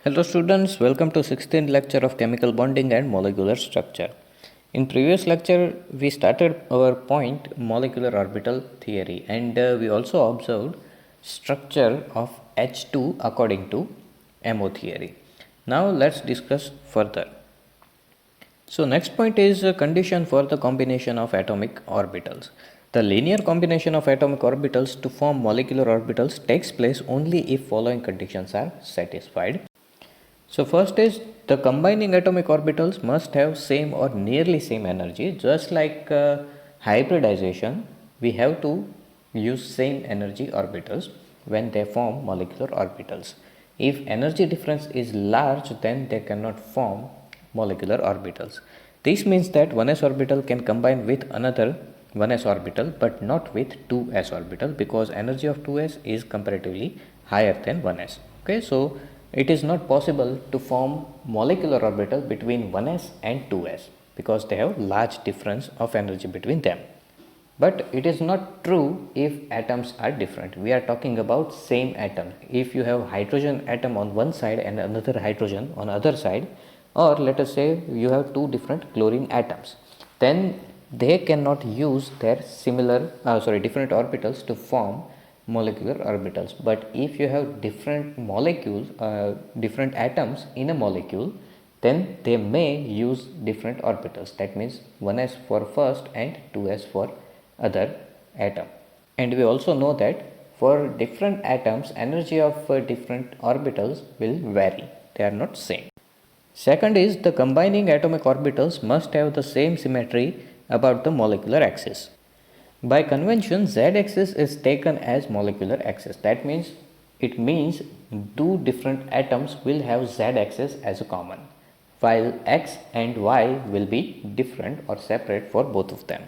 Hello students, welcome to 16th lecture of chemical bonding and molecular structure. In previous lecture, we started our point molecular orbital theory and we also observed structure of H2 according to MO theory. Now let's discuss further. So next point is a condition for the combination of atomic orbitals. The linear combination of atomic orbitals to form molecular orbitals takes place only if following conditions are satisfied. So first is the combining atomic orbitals must have same or nearly same energy. Just like hybridization, we have to use same energy orbitals when they form molecular orbitals. If energy difference is large, then they cannot form molecular orbitals. This means that 1s orbital can combine with another 1s orbital but not with 2s orbital because energy of 2s is comparatively higher than 1s. Okay, so it is not possible to form molecular orbital between 1s and 2s because they have large difference of energy between them. But it is not true if atoms are different. We are talking about same atom. If you have hydrogen atom on one side and another hydrogen on other side, or let us say you have two different chlorine atoms, then they cannot use their different orbitals to form molecular orbitals. But if you have different molecules, different atoms in a molecule, then they may use different orbitals. That means 1s for first and 2s for other atom. And we also know that for different atoms, energy of different orbitals will vary. They are not same. Second is the combining atomic orbitals must have the same symmetry about the molecular axis. By convention, z-axis is taken as molecular axis. That means it means two different atoms will have z-axis as a common, while x and y will be different or separate for both of them.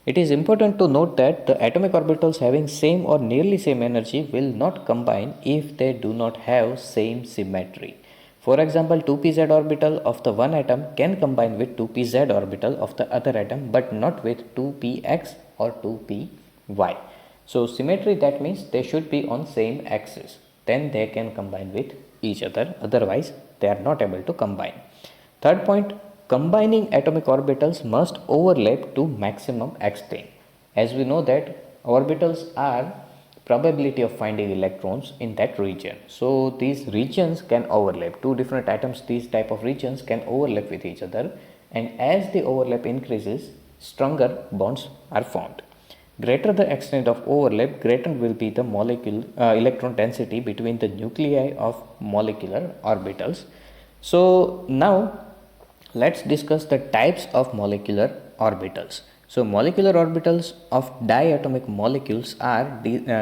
It is important to note that the atomic orbitals having same or nearly same energy will not combine if they do not have same symmetry. For example, 2pz orbital of the one atom can combine with 2pz orbital of the other atom but not with 2px or 2py. So symmetry, that means they should be on same axis. Then they can combine with each other, otherwise they are not able to combine. Third point, combining atomic orbitals must overlap to maximum extent. As we know that orbitals are probability of finding electrons in that region. So these regions can overlap. Two different atoms, these type of regions can overlap with each other, and as the overlap increases, stronger bonds are formed. Greater the extent of overlap, greater will be the electron density between the nuclei of molecular orbitals. So now let's discuss the types of molecular orbitals. So molecular orbitals of diatomic molecules are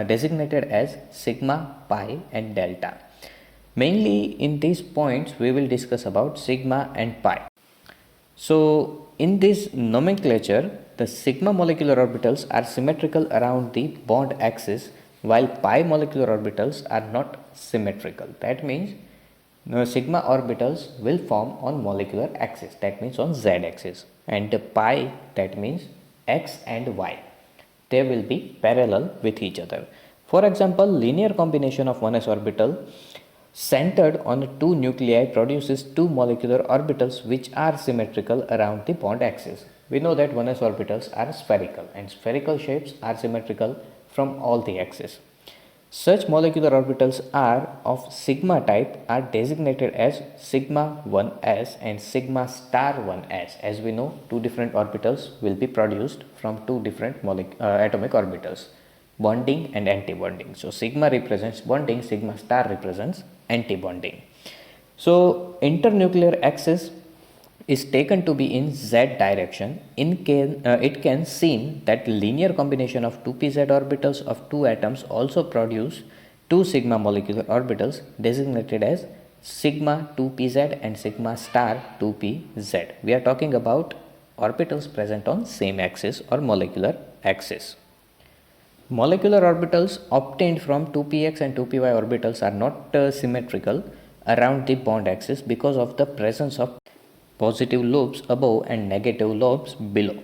designated as sigma, pi and delta. Mainly in these points we will discuss about sigma and pi. So in this nomenclature, the sigma molecular orbitals are symmetrical around the bond axis while pi molecular orbitals are not symmetrical. That means sigma orbitals will form on molecular axis, that means on z axis, and the pi, that means x and y, they will be parallel with each other. For example, linear combination of 1s orbital centered on two nuclei produces two molecular orbitals which are symmetrical around the bond axis. We know that 1s orbitals are spherical and spherical shapes are symmetrical from all the axes. Such molecular orbitals are of sigma type are designated as sigma 1s and sigma star 1s. As we know, two different orbitals will be produced from two different atomic orbitals, bonding and anti-bonding. So sigma represents bonding, sigma star represents anti-bonding. So internuclear axis is taken to be in z direction. It can seem that linear combination of 2pz orbitals of two atoms also produce two sigma molecular orbitals designated as sigma 2pz and sigma star 2pz. We are talking about orbitals present on same axis or molecular axis. Molecular orbitals obtained from 2px and 2py orbitals are not symmetrical around the bond axis because of the presence of positive lobes above and negative lobes below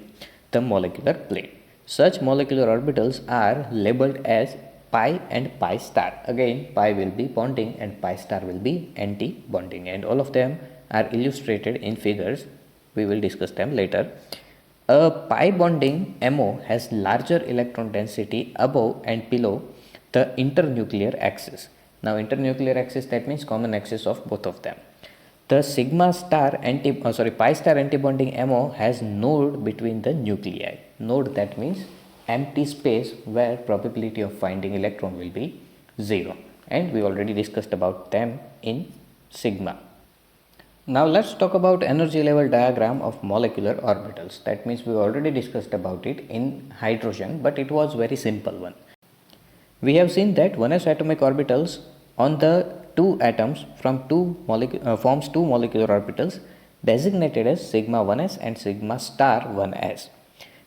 the molecular plane. Such molecular orbitals are labeled as pi and pi star. Again, pi will be bonding and pi star will be anti-bonding, and all of them are illustrated in figures. We will discuss them later. A pi bonding MO has larger electron density above and below the internuclear axis. Now, internuclear axis, that means common axis of both of them. The sigma star pi star antibonding MO has node between the nuclei. Node, that means empty space where probability of finding electron will be 0, and we already discussed about them in sigma. Now let's talk about energy level diagram of molecular orbitals. That means we already discussed about it in hydrogen, but it was very simple one. We have seen that 1s atomic orbitals on the two atoms from forms two molecular orbitals designated as sigma 1s and sigma star 1s.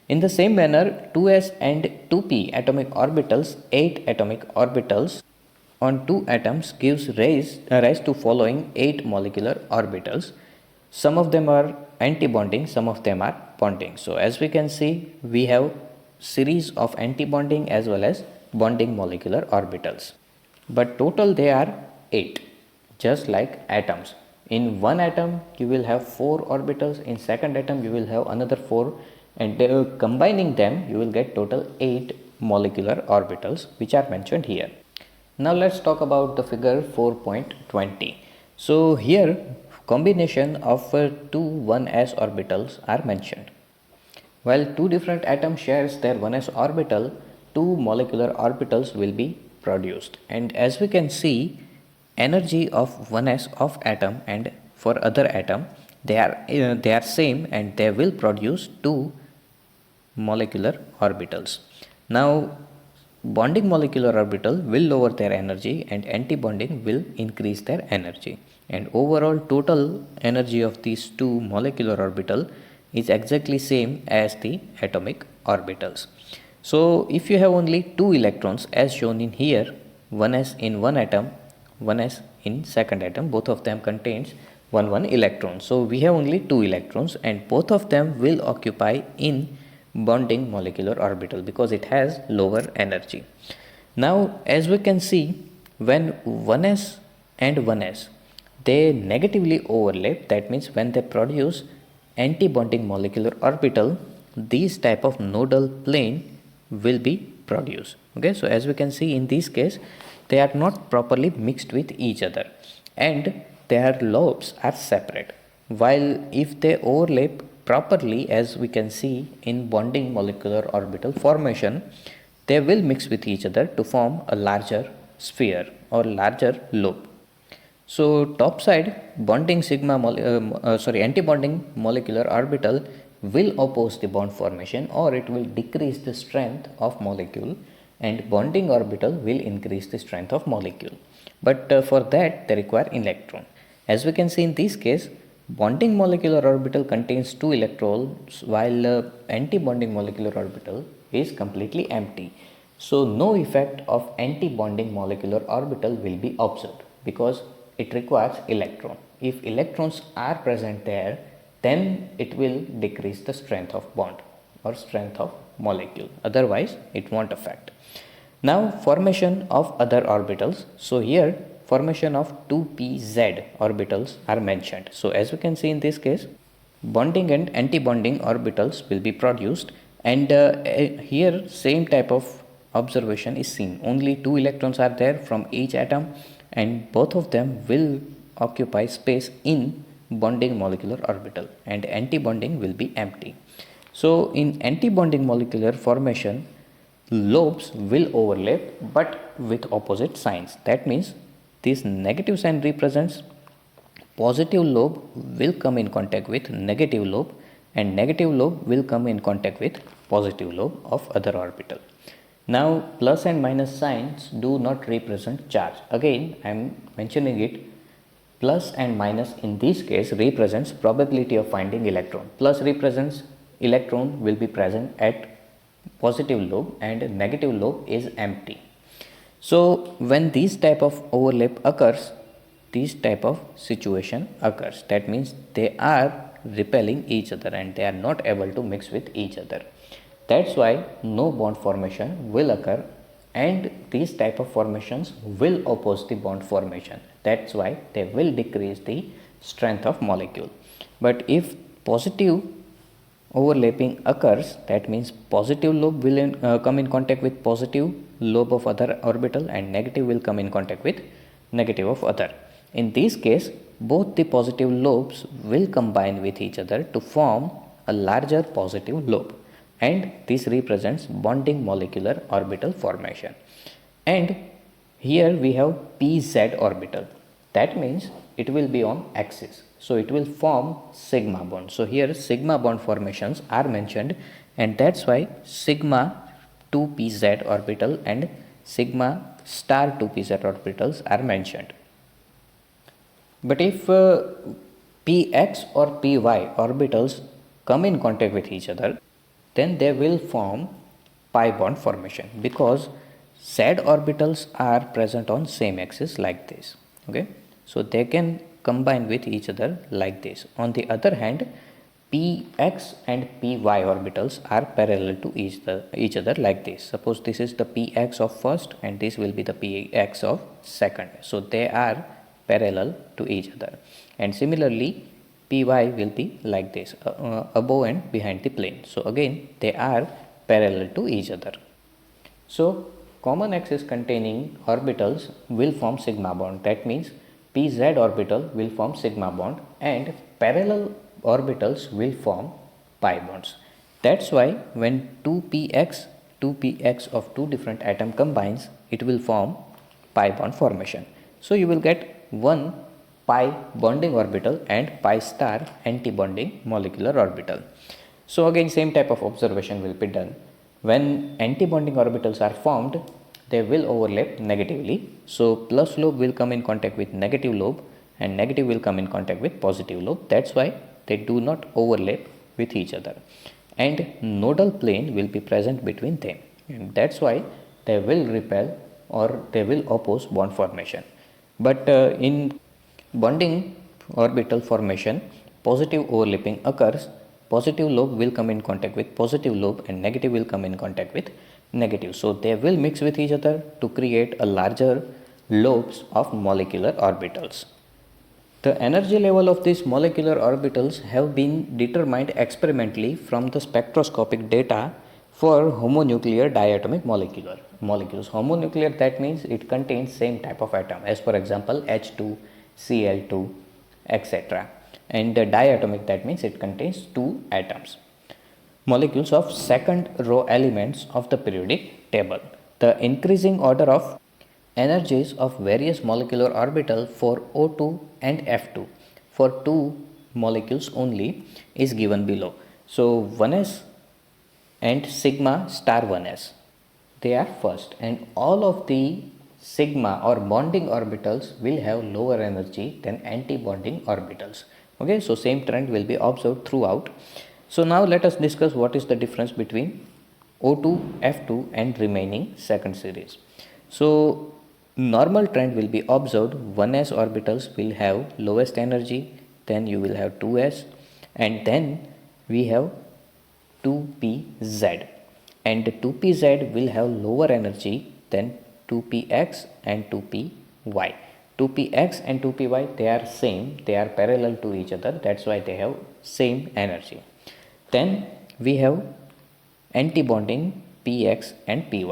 In the same manner, 2s and 2p atomic orbitals, 8 atomic orbitals on two atoms gives rise to following 8 molecular orbitals. Some of them are anti-bonding, some of them are bonding. So as we can see, we have series of anti-bonding as well as bonding molecular orbitals. But total they are 8, just like atoms. In one atom you will have 4 orbitals, in second atom you will have another 4, and combining them you will get total 8 molecular orbitals, which are mentioned here. Now let's talk about the figure 4.20. So here combination of two 1s orbitals are mentioned. While two different atoms shares their 1s orbital, two molecular orbitals will be produced, and as we can see, energy of 1s of atom and for other atom, they are same, and they will produce two molecular orbitals. Now bonding molecular orbital will lower their energy and anti-bonding will increase their energy, and overall total energy of these two molecular orbital is exactly same as the atomic orbitals. So if you have only 2 electrons as shown in here, 1s in one atom, 1s in second atom, both of them contains 1 electron. So we have only 2 electrons, and both of them will occupy in bonding molecular orbital because it has lower energy. Now as we can see, when 1s and 1s they negatively overlap, that means when they produce anti-bonding molecular orbital, these type of nodal plane will be produced. Okay, so as we can see in this case, they are not properly mixed with each other and their lobes are separate, while if they overlap properly, as we can see in bonding molecular orbital formation, they will mix with each other to form a larger sphere or larger lobe. So top side bonding anti-bonding molecular orbital will oppose the bond formation, or it will decrease the strength of molecule, and bonding orbital will increase the strength of molecule. But for that they require electron. As we can see in this case, bonding molecular orbital contains 2 electrons, while anti-bonding molecular orbital is completely empty. So no effect of anti-bonding molecular orbital will be observed because it requires electron. If electrons are present there, then it will decrease the strength of bond or strength of molecule. Otherwise, it won't affect. Now, formation of other orbitals. So here, formation of 2pz orbitals are mentioned. So as we can see in this case, bonding and anti-bonding orbitals will be produced, and here same type of observation is seen. Only 2 electrons are there from each atom, and both of them will occupy space in bonding molecular orbital, and anti-bonding will be empty. So in anti-bonding molecular formation, lobes will overlap but with opposite signs. That means this negative sign represents positive lobe will come in contact with negative lobe, and negative lobe will come in contact with positive lobe of other orbital. Now plus and minus signs do not represent charge. Again I am mentioning it, plus and minus in this case represents probability of finding electron. Plus represents electron will be present at positive lobe and negative lobe is empty. So when this type of overlap occurs, this type of situation occurs. That means they are repelling each other and they are not able to mix with each other. That's why no bond formation will occur and these type of formations will oppose the bond formation. That's why they will decrease the strength of molecule. But if positive overlapping occurs, that means positive lobe will come in contact with positive lobe of other orbital and negative will come in contact with negative of other. In this case, both the positive lobes will combine with each other to form a larger positive lobe, and this represents bonding molecular orbital formation. And here we have pz orbital, that means it will be on axis, so it will form sigma bond. So here sigma bond formations are mentioned, and that's why sigma 2pz orbital and sigma star 2pz orbitals are mentioned. But if px or py orbitals come in contact with each other, then they will form pi bond formation, because z orbitals are present on same axis like this. Okay, so they can combine with each other like this. On the other hand, px and py orbitals are parallel to each other like this. Suppose this is the px of first and this will be the px of second, so they are parallel to each other. And similarly, py will be like this, above and behind the plane, so again they are parallel to each other. So common axis containing orbitals will form sigma bond, that means pz orbital will form sigma bond and parallel orbitals will form pi bonds. That's why when 2px of two different atom combines, it will form pi bond formation. So you will get one pi bonding orbital and pi star anti-bonding molecular orbital. So again same type of observation will be done. When anti-bonding orbitals are formed, they will overlap negatively. So plus lobe will come in contact with negative lobe and negative will come in contact with positive lobe. That's why they do not overlap with each other. And nodal plane will be present between them. And that's why they will repel or they will oppose bond formation. But in bonding orbital formation, positive overlapping occurs. Positive lobe will come in contact with positive lobe and negative will come in contact with negative. So they will mix with each other to create a larger lobes of molecular orbitals. The energy level of these molecular orbitals have been determined experimentally from the spectroscopic data for homonuclear diatomic molecules. Homonuclear, that means it contains same type of atom, as for example H2, Cl2, etc. And the diatomic, that means it contains two atoms. Molecules of second row elements of the periodic table. The increasing order of energies of various molecular orbital for O2 and F2 for two molecules only is given below. So 1s and sigma star 1s, they are first, and all of the sigma or bonding orbitals will have lower energy than anti-bonding orbitals. Okay, so same trend will be observed throughout. So now let us discuss what is the difference between O2, F2 and remaining second series. So normal trend will be observed. 1s orbitals will have lowest energy, then you will have 2s, and then we have 2pz, and 2pz will have lower energy than 2px and 2py. 2px and 2py, they are same, they are parallel to each other, that's why they have same energy. Then we have anti-bonding px and py,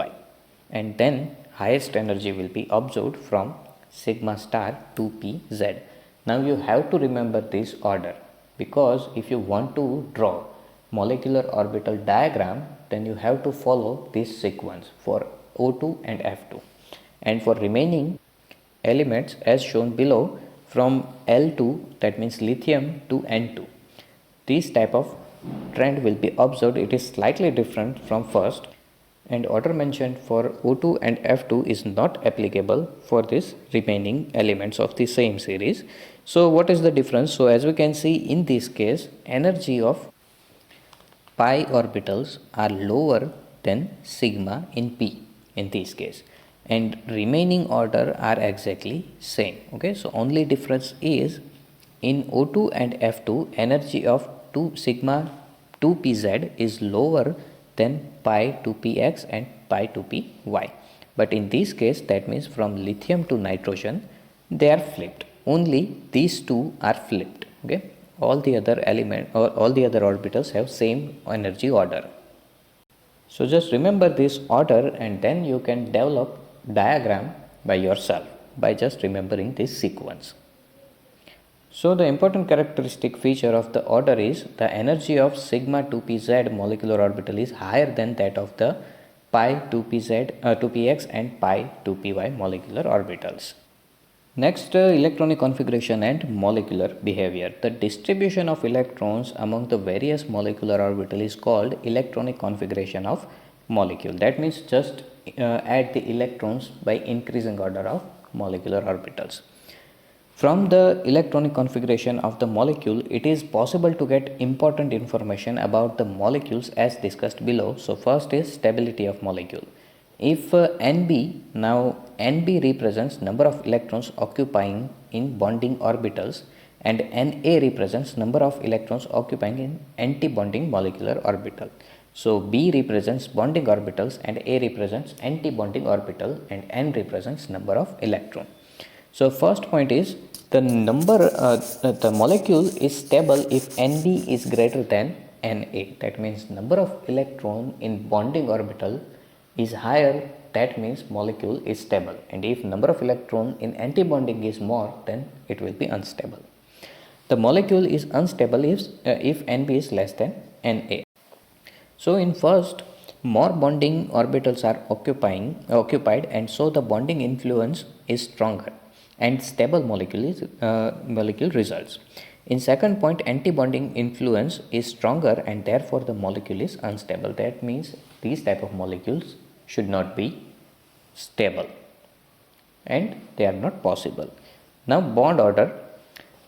and then highest energy will be observed from sigma star 2pz. Now you have to remember this order, because if you want to draw molecular orbital diagram, then you have to follow this sequence for O2 and F2, and for remaining elements as shown below from L2, that means lithium, to N2. This type of trend will be observed. It is slightly different from first, and order mentioned for O2 and F2 is not applicable for this remaining elements of the same series. So what is the difference? So as we can see, in this case, energy of pi orbitals are lower than sigma in P in this case, and remaining order are exactly same. Okay, so only difference is in O2 and F2, energy of 2 sigma 2pz is lower than pi 2px and pi 2py. But in this case, that means from lithium to nitrogen, they are flipped. Only these two are flipped. Okay, all the other element or all the other orbitals have same energy order. So just remember this order, and then you can develop diagram by yourself by just remembering this sequence. So the important characteristic feature of the order is the energy of sigma 2pz molecular orbital is higher than that of the pi 2px and pi 2py molecular orbitals. Next, electronic configuration and molecular behavior. The distribution of electrons among the various molecular orbital is called electronic configuration of molecule. That means just add the electrons by increasing order of molecular orbitals. From the electronic configuration of the molecule, it is possible to get important information about the molecules as discussed below. So first is stability of molecule. If now NB represents number of electrons occupying in bonding orbitals, and Na represents number of electrons occupying in anti-bonding molecular orbital. So B represents bonding orbitals and A represents anti-bonding orbital, and N represents number of electron. So first point is the molecule is stable if NB is greater than Na. That means number of electron in bonding orbital is higher, that means molecule is stable, and if number of electron in antibonding is more, then it will be unstable. The molecule is unstable if Nb is less than Na. So in first, more bonding orbitals are occupied, and so the bonding influence is stronger and stable molecule results. In second point, antibonding influence is stronger and therefore the molecule is unstable. That means these type of molecules should not be stable and they are not possible. Now bond order,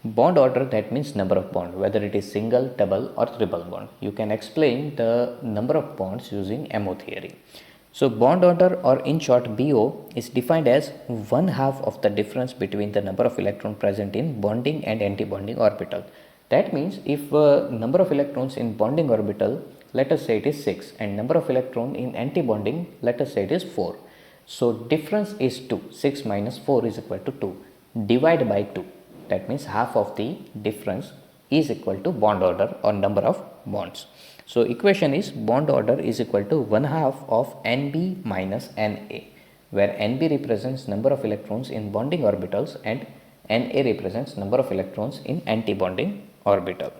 that means number of bond, whether it is single, double or triple bond. You can explain the number of bonds using MO theory. So bond order, or in short BO, is defined as one half of the difference between the number of electrons present in bonding and anti-bonding orbital. That means if number of electrons in bonding orbital, let us say it is 6, and number of electron in anti-bonding, let us say it is 4. So difference is 2. 6 minus 4 is equal to 2. Divide by 2. That means half of the difference is equal to bond order or number of bonds. So equation is bond order is equal to 1/2 of Nb minus Na, where Nb represents number of electrons in bonding orbitals and Na represents number of electrons in anti-bonding orbital.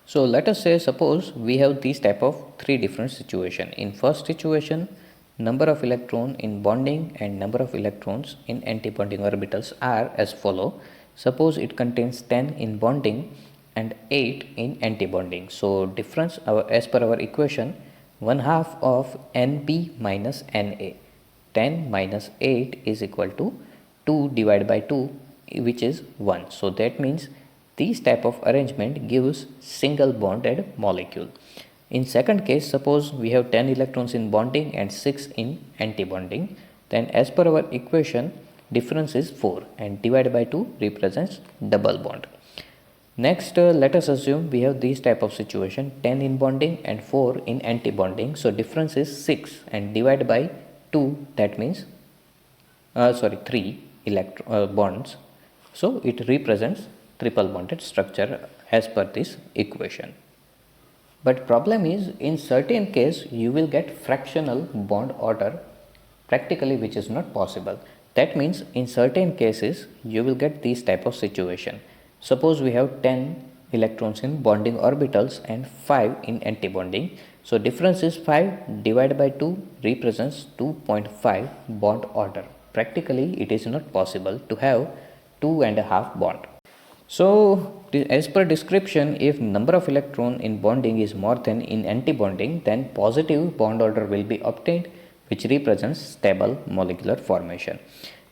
So let us say, suppose we have these type of three different situation. In first situation, number of electron in bonding and number of electrons in anti-bonding orbitals are as follow. Suppose it contains 10 in bonding and 8 in anti-bonding. So difference as per our equation, 1/2 of Nb minus Na. 10 minus 8 is equal to 2 divided by 2, which is 1. So that means this type of arrangement gives single bonded molecule. In second case, suppose we have 10 electrons in bonding and 6 in anti-bonding, then as per our equation, difference is 4 and divided by 2 represents double bond. Next, let us assume we have this type of situation, 10 in bonding and 4 in anti-bonding. So difference is 6 and divided by 2, that means 3 bonds. So it represents triple bonded structure as per this equation. But problem is, in certain case you will get fractional bond order practically, which is not possible. That means in certain cases you will get this type of situation. Suppose we have 10 electrons in bonding orbitals and 5 in anti-bonding. So difference is 5 divided by 2 represents 2.5 bond order. Practically it is not possible to have 2.5 bond. So as per description, if number of electron in bonding is more than in anti-bonding, then positive bond order will be obtained, which represents stable molecular formation.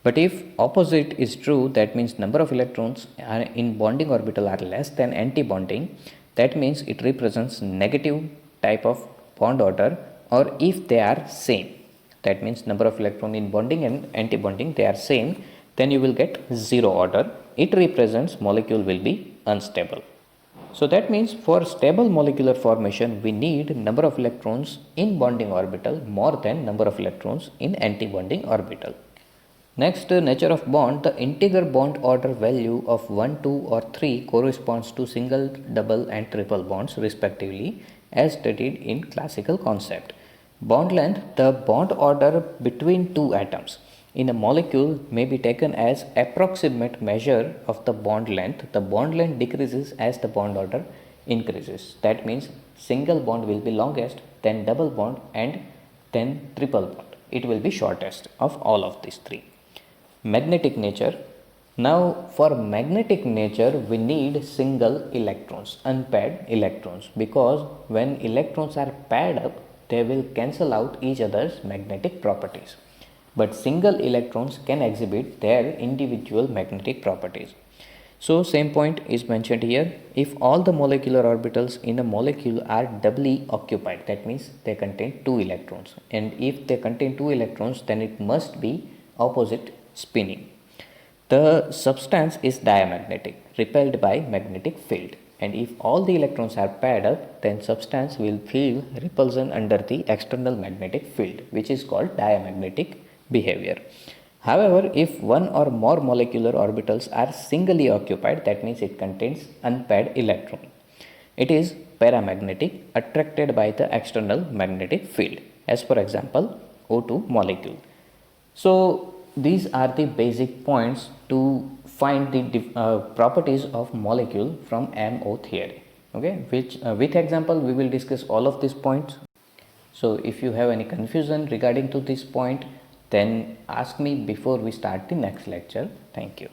But if opposite is true, that means number of electrons in bonding orbital are less than anti-bonding, that means it represents negative type of bond order, or if they are same, that means number of electron in bonding and anti-bonding they are same, then you will get zero order. It represents molecule will be unstable. So that means for stable molecular formation, we need number of electrons in bonding orbital more than number of electrons in anti-bonding orbital. Next, nature of bond. The integer bond order value of 1, 2 or 3 corresponds to single, double and triple bonds respectively as studied in classical concept. Bond length. The bond order between two atoms in a molecule may be taken as approximate measure of the bond length. The bond length decreases as the bond order increases. That means single bond will be longest, then double bond and then triple bond. It will be shortest of all of these three. Magnetic nature. Now for magnetic nature we need single electrons, unpaired electrons, because when electrons are paired up they will cancel out each other's magnetic properties, but single electrons can exhibit their individual magnetic properties. So same point is mentioned here. If all the molecular orbitals in a molecule are doubly occupied, that means they contain 2 electrons, and if they contain 2 electrons then it must be opposite spinning. The substance is diamagnetic, repelled by magnetic field, and if all the electrons are paired up then substance will feel repulsion under the external magnetic field, which is called diamagnetic behavior. However, if one or more molecular orbitals are singly occupied, that means it contains unpaired electron, it is paramagnetic, attracted by the external magnetic field, as for example O2 molecule. So these are the basic points to find the properties of molecule from MO theory. Okay, which with example we will discuss all of these points. So if you have any confusion regarding to this point, then ask me before we start the next lecture. Thank you.